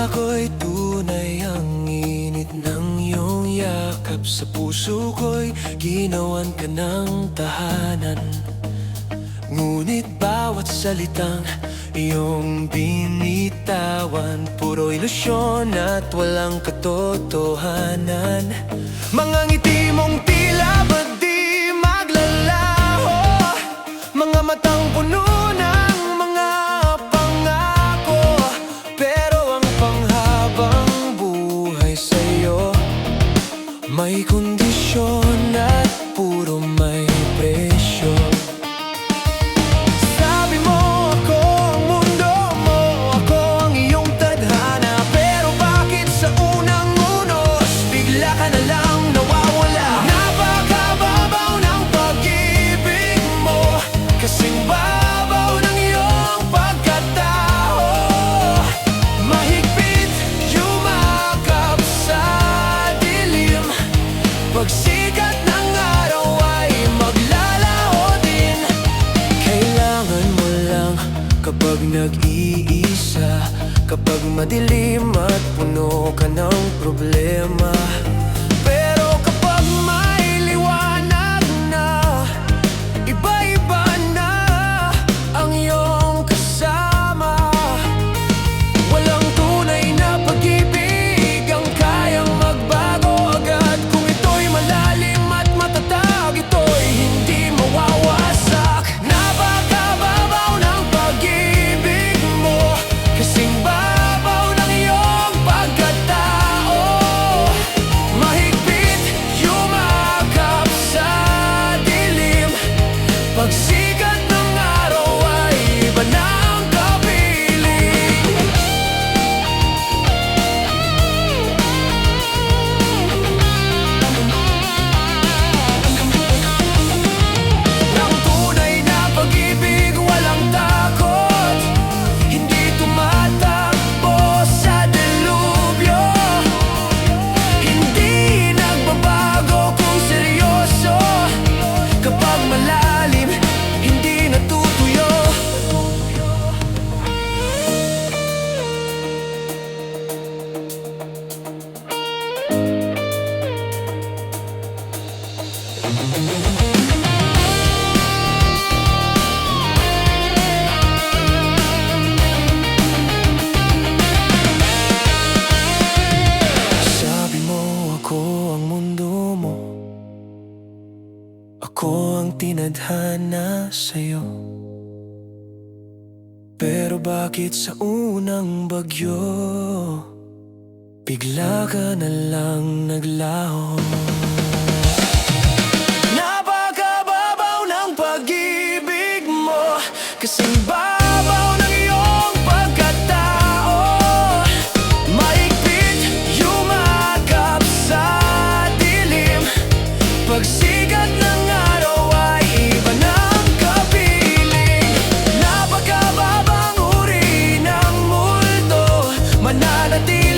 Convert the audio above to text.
ako'y tunay, ang init ng iyong yakap sa puso ko'y ginawan ka ng tahanan. Ngunit bawat salitang iyong binitawan, puro ilusyon at walang katotohanan. Mga ngiti mong tila ba di maglalaho, mga matang puno ng mga pangako, pero ang panghabang buhay sa'yo may kondisyon at puro may presyo. Kasing babaw ng iyong pagkatao, mahigpit yumakap sa dilim. Pagsikat ng araw ay maglalaho din. Kailangan mo lang kapag nag-iisa, kapag madilim at puno ka ng problema. Pero kapag may liwanag na, iba-iba na ang iyong kasama. Walang tunay na pag-ibig ang kayang magbago agad. Kung ito'y malalim at matatag, ito'y hindi mawawasak. Napakababaw ng pag-ibig mo, kasing babaw ng iyong pagkatao. Mahigpit yumakap sa dilim. Pagsikat ng araw ay iba na ang kapiling. Ng tunay na pag-ibig walang takot, hindi tumatakbo sa delubyo. Hindi nagbabago kung seryoso, kapag malalim hindi natutuyo. Sabi mo ako ang mundo mo, ako ang tinadhana sa'yo. Pero bakit sa unang bagyo bigla ka na lang naglaho? Napakababaw ng pag-ibig mo, kasing babaw ng iyong pagkatao. Mahigpit yumakap sa dilim. Pagsikat ng araw ay iba ng kapiling. Napakababang uri ng multo, mananatili